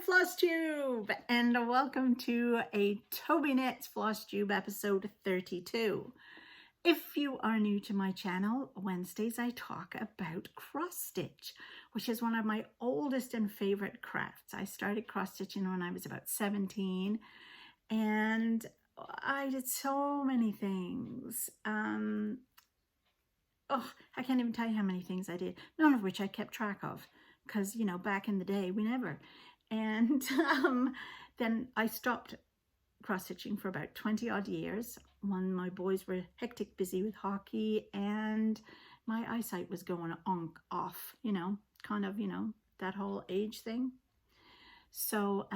Flosstube, and welcome to a Tobyknits Flosstube episode 32. If you are new to my channel, Wednesdays I talk about cross stitch, which is one of my oldest and favorite crafts. I started cross stitching when I was about 17, and I did so many things. I can't even tell you how many things I did, none of which I kept track of, because, you know, back in the day, we never. And then I stopped cross-stitching for about 20 odd years when my boys were hectic busy with hockey and my eyesight was going off, you know, kind of, you know, that whole age thing. So,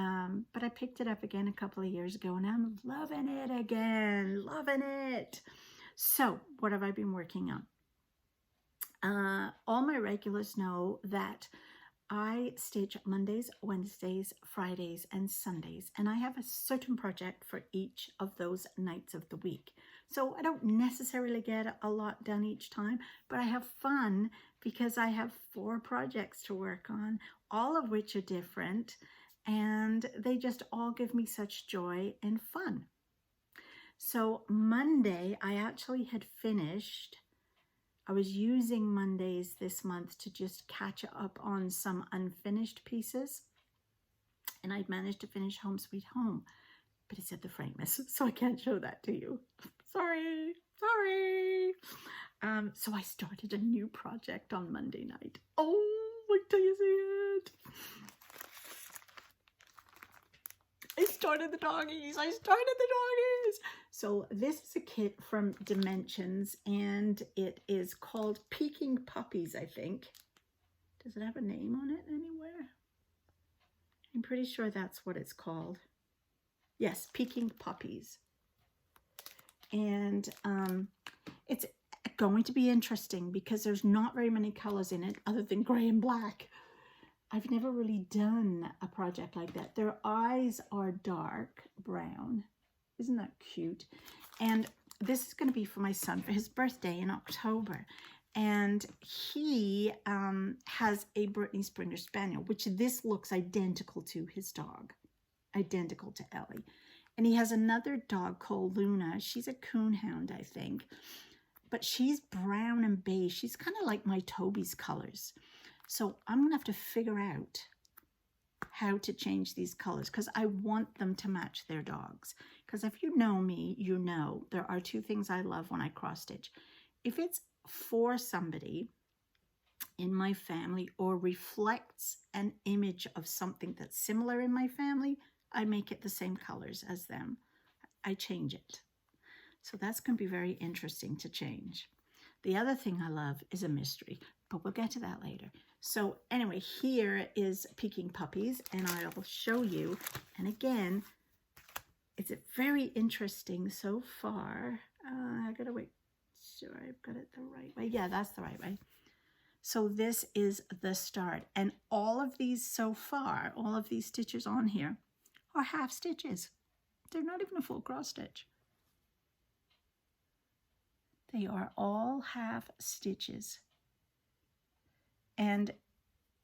but I picked it up again a couple of years ago and I'm loving it again, loving it. So what have I been working on? All my regulars know that I stitch Mondays, Wednesdays, Fridays, and Sundays, and I have a certain project for each of those nights of the week. So I don't necessarily get a lot done each time, but I have fun because I have 4 projects to work on, all of which are different, and they just all give me such joy and fun. So Monday, I actually had finished. I was using Mondays this month to just catch up on some unfinished pieces. And I'd managed to finish Home Sweet Home, but it's at the Framus, so I can't show that to you. Sorry. So I started a new project on Monday night. Oh, wait till you see it. I started the doggies. So this is a kit from Dimensions, and it is called Peking Puppies, I think. Does it have a name on it anywhere? I'm pretty sure that's what it's called. Yes, Peking Puppies. And it's going to be interesting because there's not very many colors in it other than gray and black. I've never really done a project like that. Their eyes are dark brown. Isn't that cute? And this is going to be for my son for his birthday in October. And he has a Brittany Springer Spaniel, which this looks identical to his dog, identical to Ellie. And he has another dog called Luna. She's a coonhound, I think. But she's brown and beige. She's kind of like my Toby's colors. So I'm going to have to figure out how to change these colors because I want them to match their dogs. Because if you know me, you know there are 2 things I love when I cross stitch. If it's for somebody in my family or reflects an image of something that's similar in my family, I make it the same colors as them. I change it. So that's going to be very interesting to change. The other thing I love is a mystery, but we'll get to that later. So anyway, here is Peking Puppies, and I'll show you. And again, it's very interesting so far. I gotta wait sure I've got it the right way. Yeah, that's the right way. So this is the start, and all of these so far, all of these stitches on here are half stitches. They're not even a full cross stitch. They are all half stitches. And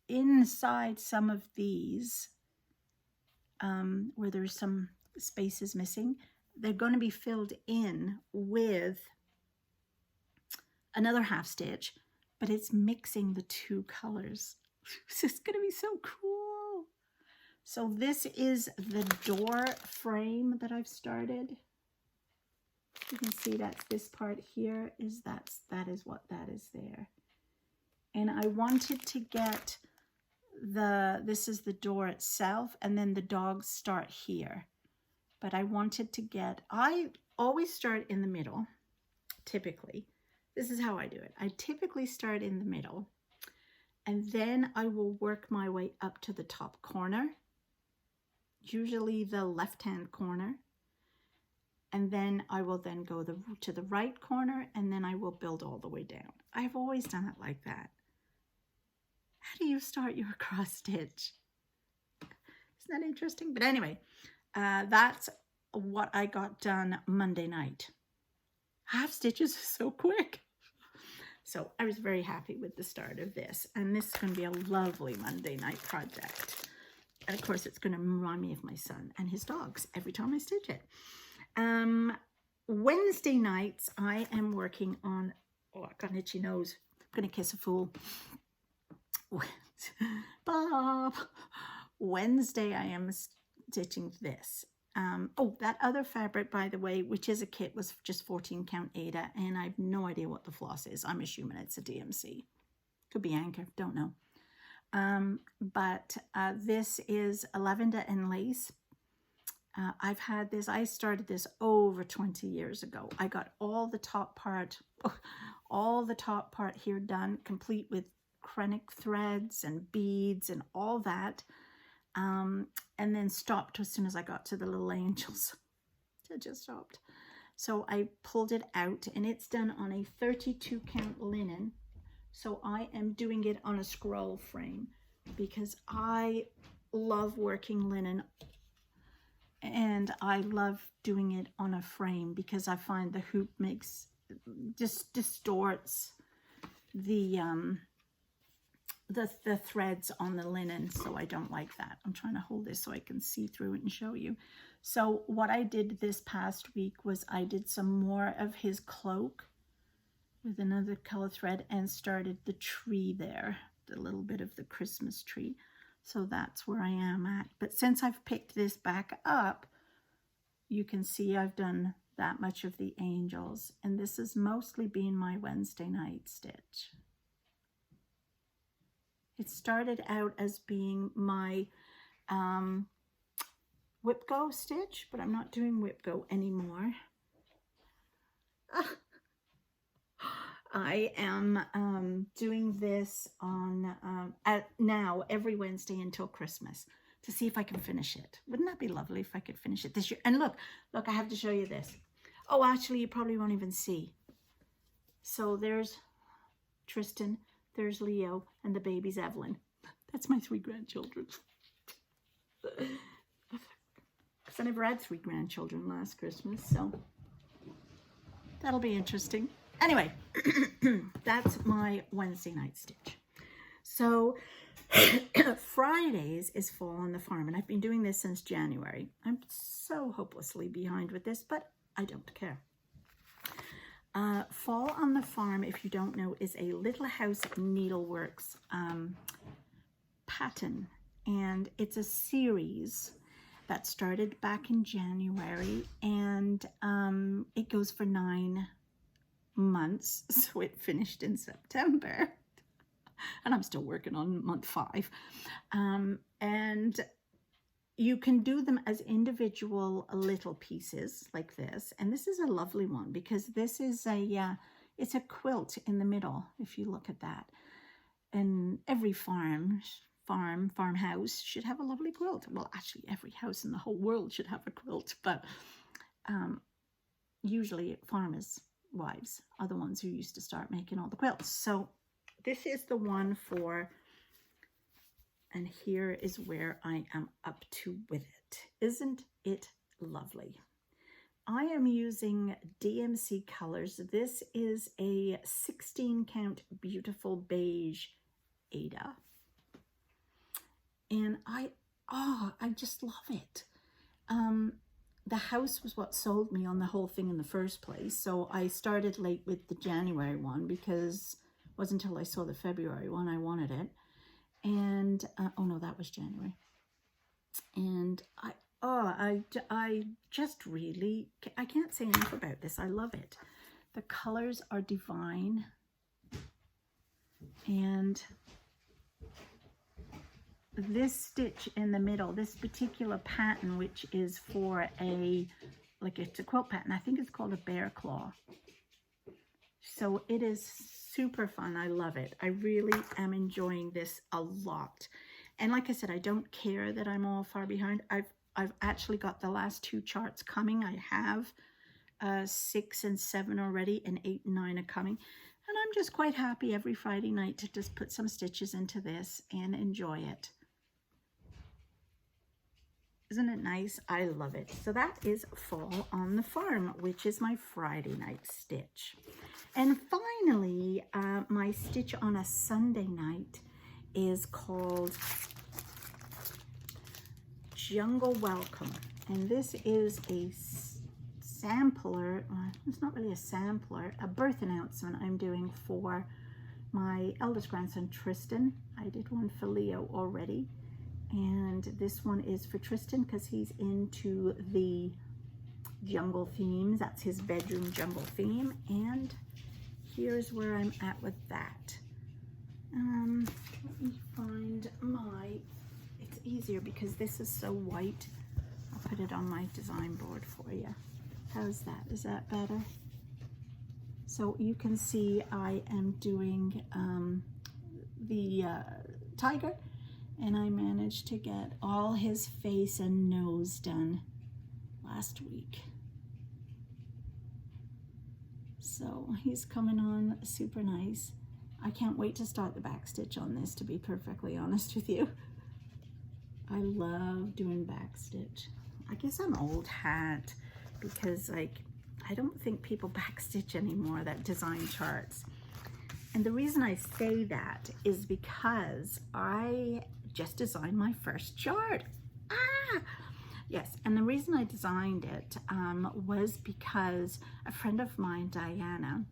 inside some of these, where there's some spaces missing, they're going to be filled in with another half stitch, but it's mixing the 2 colors. This is going to be so cool. So this is the door frame that I've started. You can see that's this part here that is what that is there. And I wanted to get this is the door itself, and then the dogs start here. But I wanted to I always start in the middle, typically. This is how I do it. I typically start in the middle, and then I will work my way up to the top corner, usually the left-hand corner. And then I will then go to the right corner, and then I will build all the way down. I've always done it like that. How do you start your cross stitch? Isn't that interesting? But anyway, that's what I got done Monday night. Half stitches is so quick. So I was very happy with the start of this. And this is going to be a lovely Monday night project. And of course, it's going to remind me of my son and his dogs every time I stitch it. Wednesday nights, I am working on, oh, I got an itchy nose. I'm going to kiss a fool. Bob. Wednesday, I am stitching this. Oh, that other fabric, by the way, which is a kit, was just 14 count Aida, and I have no idea what the floss is. I'm assuming it's a DMC. Could be Anchor, don't know. But this is a lavender and lace. I've had this, I started this over 20 years ago. I got all the top part here done, complete with Krennic threads and beads and all that. And then stopped as soon as I got to the little angels. I just stopped. So I pulled it out, and it's done on a 32 count linen. So I am doing it on a scroll frame because I love working linen, and I love doing it on a frame because I find the hoop just distorts the threads on the linen, so I don't like that. I'm trying to hold this so I can see through it and show you. So what I did this past week was I did some more of his cloak with another color thread and started the tree there, the little bit of the Christmas tree. So that's where I am at. But since I've picked this back up, you can see I've done that much of the angels, and this has mostly been my Wednesday night stitch. It started out as being my whip go stitch, but I'm not doing whip go anymore. I am doing this on now every Wednesday until Christmas to see if I can finish it. Wouldn't that be lovely if I could finish it this year? And look, I have to show you this. Oh, actually, you probably won't even see. So there's Tristan, there's Leo, and the baby's Evelyn. That's my 3 grandchildren. Because I never had 3 grandchildren last Christmas, so that'll be interesting. Anyway, that's my Wednesday night stitch. So Fridays is Fall on the Farm, and I've been doing this since January. I'm so hopelessly behind with this, but I don't care. Fall on the Farm, if you don't know, is a Little House Needleworks pattern, and it's a series that started back in January, and it goes for 9 months, so it finished in September, and I'm still working on month 5. And you can do them as individual little pieces like this, and this is a lovely one because this is it's a quilt in the middle, if you look at that. And every farmhouse should have a lovely quilt. Well, actually every house in the whole world should have a quilt, but usually farmers' wives are the ones who used to start making all the quilts. So this is the one for, and here is where I am up to with it. Isn't it lovely? I am using DMC colors. This is a 16 count beautiful beige Aida, and I just love it. The house was what sold me on the whole thing in the first place, so I started late with the January one because it wasn't until I saw the February one I wanted it. And oh no, that was January. And I just really, I can't say enough about this. I love it. The colors are divine, and this stitch in the middle, this particular pattern, which is for it's a quilt pattern, I think it's called a bear claw. So it is super fun. I love it. I really am enjoying this a lot. And like I said, I don't care that I'm all far behind. I've actually got the last 2 charts coming. I have 6 and 7 already, and 8 and 9 are coming. And I'm just quite happy every Friday night to just put some stitches into this and enjoy it. Isn't it nice? I love it. So that is Fall on the Farm, which is my Friday night stitch. And finally, my stitch on a Sunday night is called Jungle Welcome, and this is a sampler. It's not really a sampler, a birth announcement I'm doing for my eldest grandson Tristan. I did one for Leo already, and this one is for Tristan because he's into the jungle themes. That's his bedroom jungle theme, and here's where I'm at with that. Let me find my, it's easier because this is so white. I'll put it on my design board for you. How's that? Is that better? So you can see I am doing the tiger, and I managed to get all his face and nose done last week. So he's coming on super nice. I can't wait to start the back stitch on this, to be perfectly honest with you. I love doing back stitch. I guess I'm old hat because like I don't think people back stitch anymore that design charts. And the reason I say that is because I just designed my first chart. Yes, and the reason I designed it was because a friend of mine, Diana,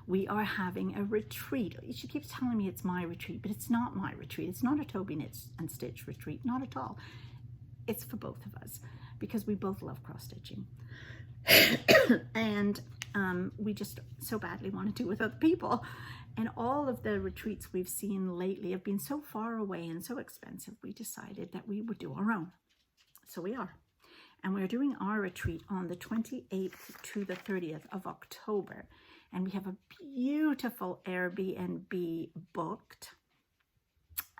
we are having a retreat. She keeps telling me it's my retreat, but it's not my retreat. It's not a Tobyknits and Stitch retreat, not at all. It's for both of us because we both love cross-stitching. And we just so badly want to do it with other people. And all of the retreats we've seen lately have been so far away and so expensive, we decided that we would do our own. So we are. And we're doing our retreat on the 28th to the 30th of October. And we have a beautiful Airbnb booked.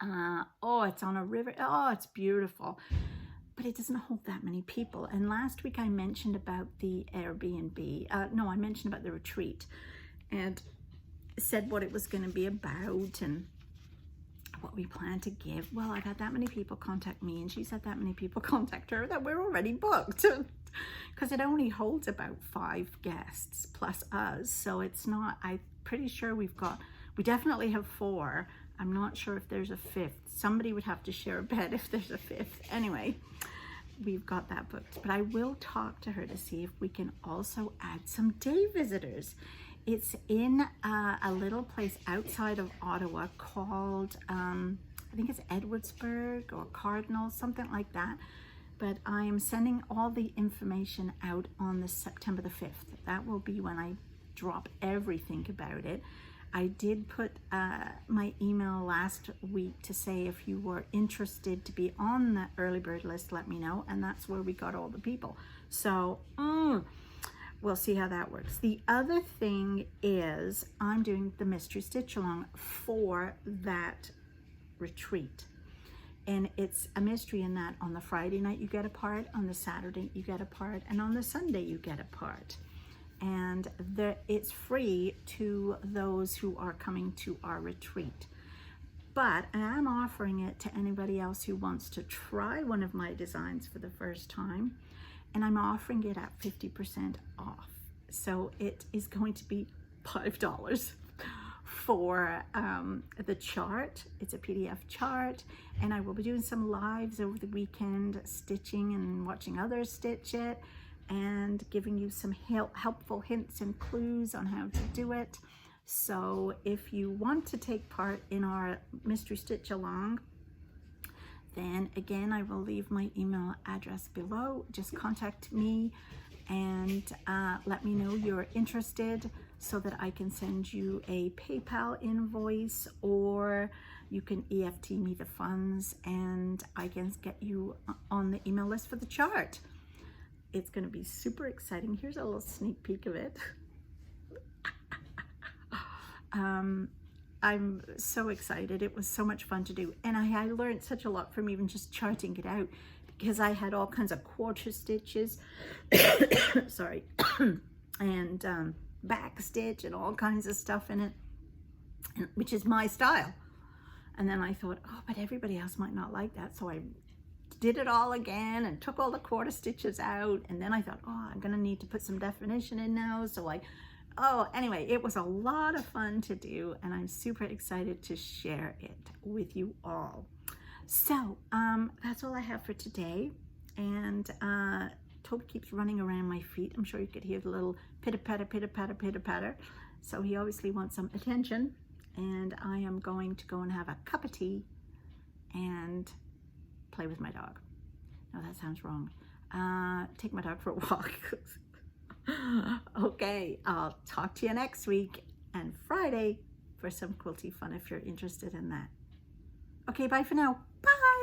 Oh, it's on a river. Oh, it's beautiful. But it doesn't hold that many people. And last week I mentioned about the Airbnb. No, I mentioned about the retreat and said what it was going to be about and what we plan to give. Well, I've had that many people contact me, and she's had that many people contact her that we're already booked because it only holds about 5 guests plus us. So it's not, I'm pretty sure we definitely have 4. I'm not sure if there's a 5th. Somebody would have to share a bed if there's a 5th. Anyway, we've got that booked, but I will talk to her to see if we can also add some day visitors. It's in a little place outside of Ottawa called, I think it's Edwardsburg or Cardinal, something like that. But I am sending all the information out on the September the 5th. That will be when I drop everything about it. I did put my email last week to say if you were interested to be on the early bird list, let me know. And that's where we got all the people. So, we'll see how that works. The other thing is I'm doing the mystery stitch along for that retreat. And it's a mystery in that on the Friday night you get a part, on the Saturday you get a part, and on the Sunday you get a part. And it's free to those who are coming to our retreat. But I'm offering it to anybody else who wants to try one of my designs for the first time. And I'm offering it at 50% off. So it is going to be $5 for the chart. It's a PDF chart, and I will be doing some lives over the weekend, stitching and watching others stitch it, and giving you some helpful hints and clues on how to do it. So if you want to take part in our mystery stitch along, then again, I will leave my email address below. Just contact me and let me know you're interested so that I can send you a PayPal invoice, or you can EFT me the funds and I can get you on the email list for the chart. It's going to be super exciting. Here's a little sneak peek of it. I'm so excited. It was so much fun to do. And I learned such a lot from even just charting it out, because I had all kinds of quarter stitches, sorry, and back stitch and all kinds of stuff in it, which is my style. And then I thought, oh, but everybody else might not like that. So I did it all again and took all the quarter stitches out. And then I thought, oh, I'm going to need to put some definition in now. So anyway, it was a lot of fun to do, and I'm super excited to share it with you all. So that's all I have for today. And Toby keeps running around my feet. I'm sure you could hear the little pitter-patter, pitter-patter, pitter-patter. So he obviously wants some attention. And I am going to go and have a cup of tea and play with my dog. No, that sounds wrong. Take my dog for a walk. Okay, I'll talk to you next week and Friday for some quilty fun if you're interested in that. Okay, bye for now. Bye.